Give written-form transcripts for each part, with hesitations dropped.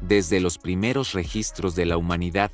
Desde los primeros registros de la humanidad,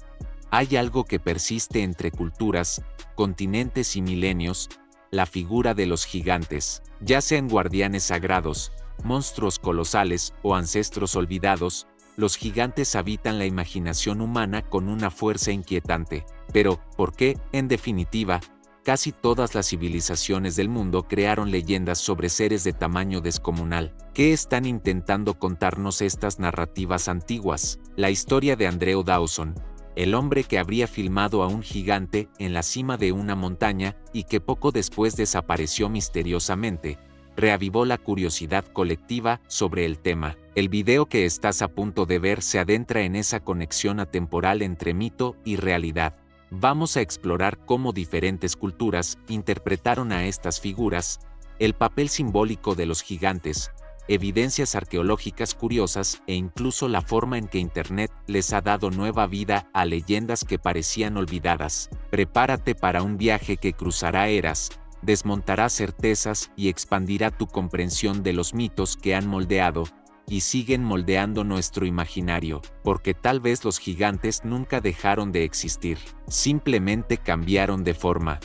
hay algo que persiste entre culturas, continentes y milenios: la figura de los gigantes. Ya sean guardianes sagrados, monstruos colosales o ancestros olvidados, los gigantes habitan la imaginación humana con una fuerza inquietante. Pero, ¿por qué, en definitiva, casi todas las civilizaciones del mundo crearon leyendas sobre seres de tamaño descomunal? ¿Qué están intentando contarnos estas narrativas antiguas? La historia de Andrew Dawson, el hombre que habría filmado a un gigante en la cima de una montaña y que poco después desapareció misteriosamente, reavivó la curiosidad colectiva sobre el tema. El video que estás a punto de ver se adentra en esa conexión atemporal entre mito y realidad. Vamos a explorar cómo diferentes culturas interpretaron a estas figuras, el papel simbólico de los gigantes, evidencias arqueológicas curiosas e incluso la forma en que Internet les ha dado nueva vida a leyendas que parecían olvidadas. Prepárate para un viaje que cruzará eras, desmontará certezas y expandirá tu comprensión de los mitos que han moldeado y siguen moldeando nuestro imaginario, porque tal vez los gigantes nunca dejaron de existir, simplemente cambiaron de forma.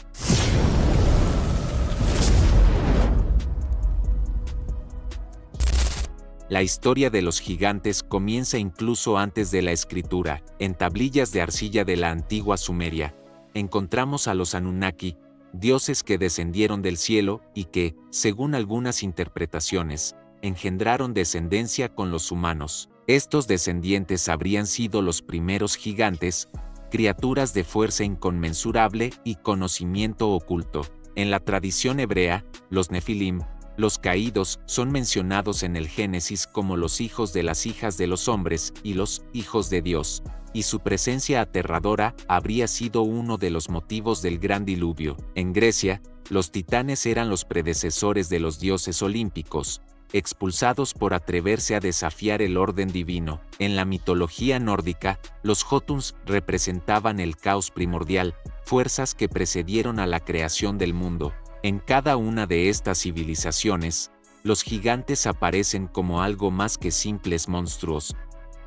La historia de los gigantes comienza incluso antes de la escritura. En tablillas de arcilla de la antigua Sumeria, encontramos a los Anunnaki, dioses que descendieron del cielo y que, según algunas interpretaciones, engendraron descendencia con los humanos. Estos descendientes habrían sido los primeros gigantes, criaturas de fuerza inconmensurable y conocimiento oculto. En la tradición hebrea, los Nefilim, los caídos, son mencionados en el Génesis como los hijos de las hijas de los hombres y los hijos de Dios, y su presencia aterradora habría sido uno de los motivos del gran diluvio. En Grecia, los titanes eran los predecesores de los dioses olímpicos, expulsados por atreverse a desafiar el orden divino. En la mitología nórdica, los Jotuns representaban el caos primordial, fuerzas que precedieron a la creación del mundo. En cada una de estas civilizaciones, los gigantes aparecen como algo más que simples monstruos.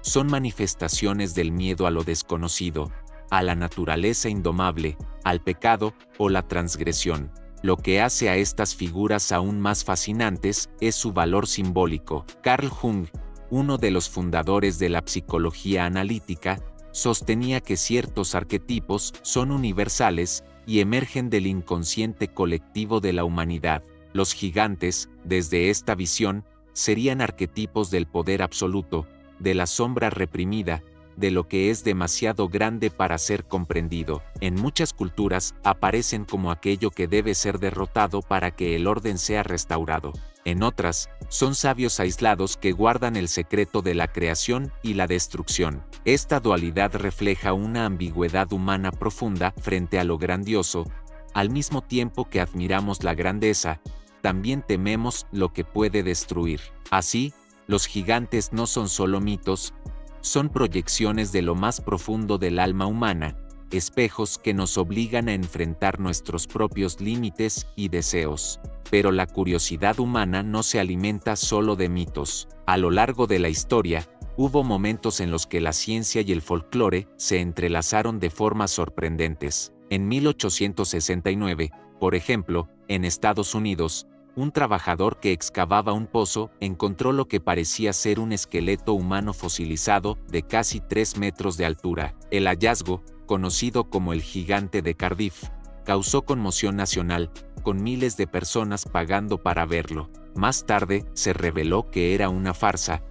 Son manifestaciones del miedo a lo desconocido, a la naturaleza indomable, al pecado o la transgresión. Lo que hace a estas figuras aún más fascinantes es su valor simbólico. Carl Jung, uno de los fundadores de la psicología analítica, sostenía que ciertos arquetipos son universales y emergen del inconsciente colectivo de la humanidad. Los gigantes, desde esta visión, serían arquetipos del poder absoluto, de la sombra reprimida, de lo que es demasiado grande para ser comprendido. En muchas culturas aparecen como aquello que debe ser derrotado para que el orden sea restaurado. En otras, son sabios aislados que guardan el secreto de la creación y la destrucción. Esta dualidad refleja una ambigüedad humana profunda frente a lo grandioso. Al mismo tiempo que admiramos la grandeza, también tememos lo que puede destruir. Así, los gigantes no son solo mitos, son proyecciones de lo más profundo del alma humana, espejos que nos obligan a enfrentar nuestros propios límites y deseos. Pero la curiosidad humana no se alimenta solo de mitos. A lo largo de la historia, hubo momentos en los que la ciencia y el folclore se entrelazaron de formas sorprendentes. En 1869, por ejemplo, en Estados Unidos, un trabajador que excavaba un pozo encontró lo que parecía ser un esqueleto humano fosilizado de casi 3 metros de altura. El hallazgo, conocido como el gigante de Cardiff, causó conmoción nacional, con miles de personas pagando para verlo. Más tarde, se reveló que era una farsa,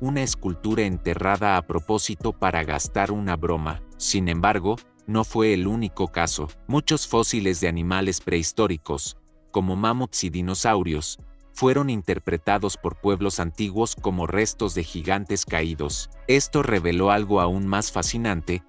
una escultura enterrada a propósito para gastar una broma. Sin embargo, no fue el único caso. Muchos fósiles de animales prehistóricos, como mamuts y dinosaurios, fueron interpretados por pueblos antiguos como restos de gigantes caídos. Esto reveló algo aún más fascinante,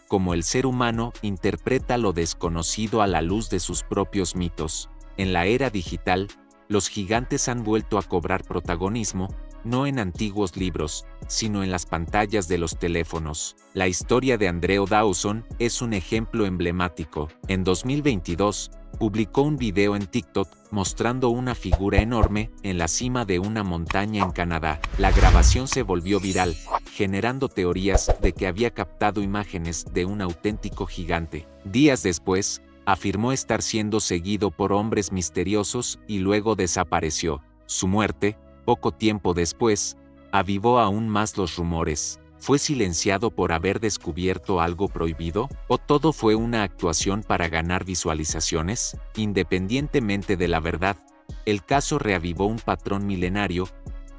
como el ser humano interpreta lo desconocido a la luz de sus propios mitos. En la era digital, los gigantes han vuelto a cobrar protagonismo, no en antiguos libros, sino en las pantallas de los teléfonos. La historia de Andrew Dawson es un ejemplo emblemático. En 2022, publicó un video en TikTok mostrando una figura enorme en la cima de una montaña en Canadá. La grabación se volvió viral, generando teorías de que había captado imágenes de un auténtico gigante. Días después, afirmó estar siendo seguido por hombres misteriosos y luego desapareció. Su muerte, poco tiempo después, avivó aún más los rumores. ¿Fue silenciado por haber descubierto algo prohibido? ¿O todo fue una actuación para ganar visualizaciones? Independientemente de la verdad, el caso reavivó un patrón milenario: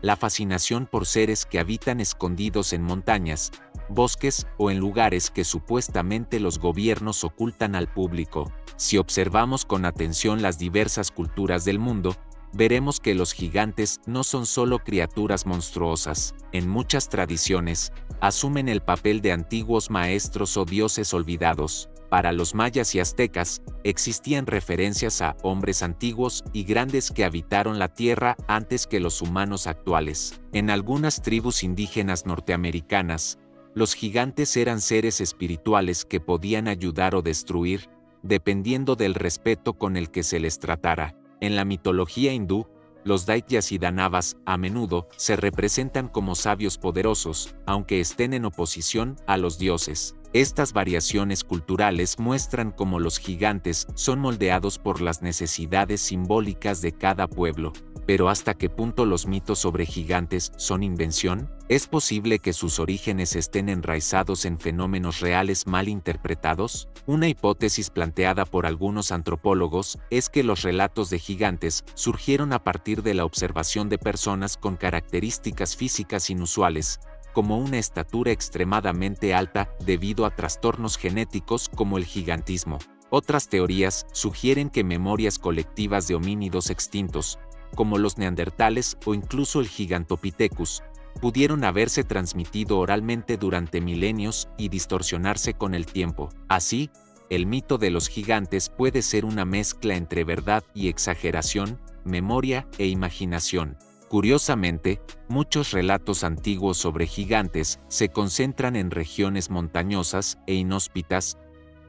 la fascinación por seres que habitan escondidos en montañas, bosques o en lugares que supuestamente los gobiernos ocultan al público. Si observamos con atención las diversas culturas del mundo, veremos que los gigantes no son solo criaturas monstruosas. En muchas tradiciones, asumen el papel de antiguos maestros o dioses olvidados. Para los mayas y aztecas, existían referencias a hombres antiguos y grandes que habitaron la tierra antes que los humanos actuales. En algunas tribus indígenas norteamericanas, los gigantes eran seres espirituales que podían ayudar o destruir, dependiendo del respeto con el que se les tratara. En la mitología hindú, los daityas y danavas a menudo se representan como sabios poderosos, aunque estén en oposición a los dioses. Estas variaciones culturales muestran cómo los gigantes son moldeados por las necesidades simbólicas de cada pueblo. Pero ¿hasta qué punto los mitos sobre gigantes son invención? ¿Es posible que sus orígenes estén enraizados en fenómenos reales mal interpretados? Una hipótesis planteada por algunos antropólogos es que los relatos de gigantes surgieron a partir de la observación de personas con características físicas inusuales, como una estatura extremadamente alta debido a trastornos genéticos como el gigantismo. Otras teorías sugieren que memorias colectivas de homínidos extintos, como los neandertales o incluso el Gigantopithecus, pudieron haberse transmitido oralmente durante milenios y distorsionarse con el tiempo. Así, el mito de los gigantes puede ser una mezcla entre verdad y exageración, memoria e imaginación. Curiosamente, muchos relatos antiguos sobre gigantes se concentran en regiones montañosas e inhóspitas,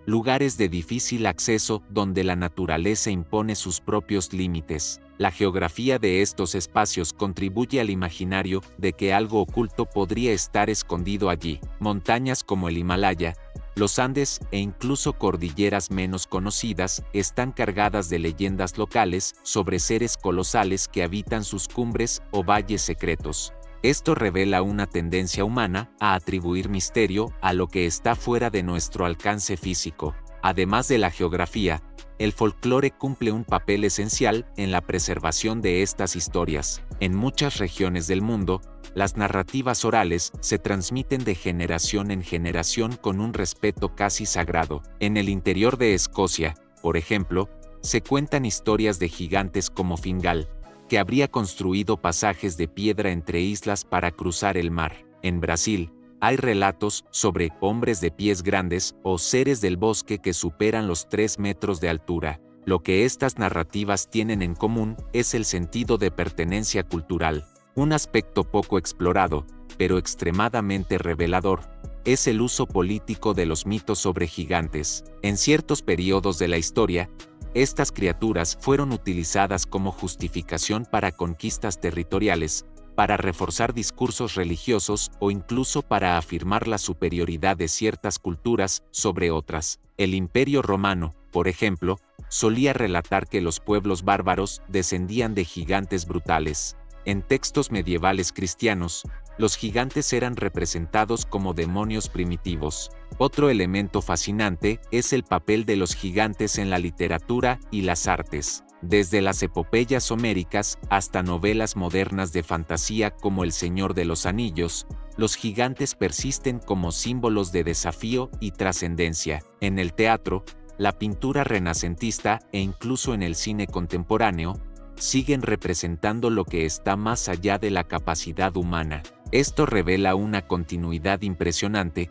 lugares de difícil acceso donde la naturaleza impone sus propios límites. La geografía de estos espacios contribuye al imaginario de que algo oculto podría estar escondido allí. Montañas como el Himalaya, los Andes e incluso cordilleras menos conocidas están cargadas de leyendas locales sobre seres colosales que habitan sus cumbres o valles secretos. Esto revela una tendencia humana a atribuir misterio a lo que está fuera de nuestro alcance físico. Además de la geografía, el folclore cumple un papel esencial en la preservación de estas historias. En muchas regiones del mundo, las narrativas orales se transmiten de generación en generación con un respeto casi sagrado. En el interior de Escocia, por ejemplo, se cuentan historias de gigantes como Fingal, que habría construido pasajes de piedra entre islas para cruzar el mar. En Brasil, hay relatos sobre hombres de pies grandes o seres del bosque que superan los 3 metros de altura. Lo que estas narrativas tienen en común es el sentido de pertenencia cultural. Un aspecto poco explorado, pero extremadamente revelador, es el uso político de los mitos sobre gigantes. En ciertos periodos de la historia, estas criaturas fueron utilizadas como justificación para conquistas territoriales, para reforzar discursos religiosos o incluso para afirmar la superioridad de ciertas culturas sobre otras. El Imperio Romano, por ejemplo, solía relatar que los pueblos bárbaros descendían de gigantes brutales. En textos medievales cristianos, los gigantes eran representados como demonios primitivos. Otro elemento fascinante es el papel de los gigantes en la literatura y las artes. Desde las epopeyas homéricas hasta novelas modernas de fantasía como El Señor de los Anillos, los gigantes persisten como símbolos de desafío y trascendencia. En el teatro, la pintura renacentista e incluso en el cine contemporáneo, siguen representando lo que está más allá de la capacidad humana. Esto revela una continuidad impresionante.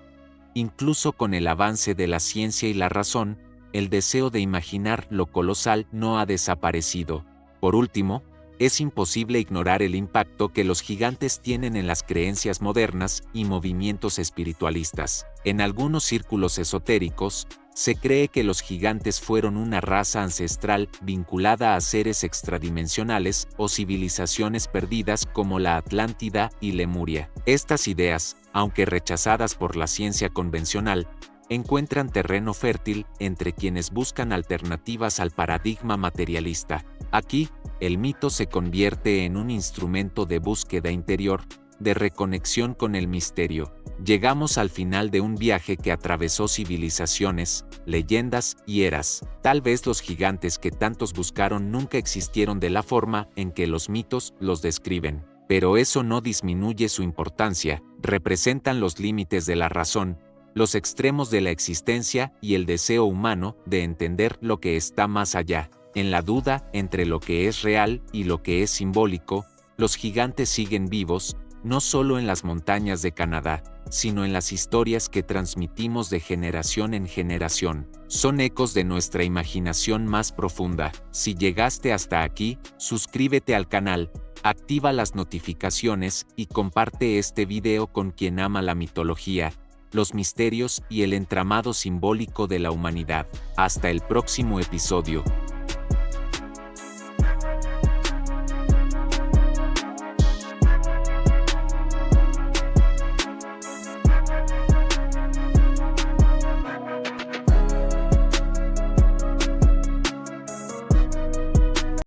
Incluso con el avance de la ciencia y la razón, el deseo de imaginar lo colosal no ha desaparecido. Por último, es imposible ignorar el impacto que los gigantes tienen en las creencias modernas y movimientos espiritualistas. En algunos círculos esotéricos, Se cree que los gigantes fueron una raza ancestral vinculada a seres extradimensionales o civilizaciones perdidas como la Atlántida y Lemuria. Estas ideas, aunque rechazadas por la ciencia convencional, encuentran terreno fértil entre quienes buscan alternativas al paradigma materialista. Aquí, el mito se convierte en un instrumento de búsqueda interior, de reconexión con el misterio. Llegamos al final de un viaje que atravesó civilizaciones, leyendas y eras. Tal vez los gigantes que tantos buscaron nunca existieron de la forma en que los mitos los describen. Pero eso no disminuye su importancia, representan los límites de la razón, los extremos de la existencia y el deseo humano de entender lo que está más allá. En la duda entre lo que es real y lo que es simbólico, los gigantes siguen vivos, no solo en las montañas de Canadá, sino en las historias que transmitimos de generación en generación. Son ecos de nuestra imaginación más profunda. Si llegaste hasta aquí, suscríbete al canal, activa las notificaciones y comparte este video con quien ama la mitología, los misterios y el entramado simbólico de la humanidad. Hasta el próximo episodio.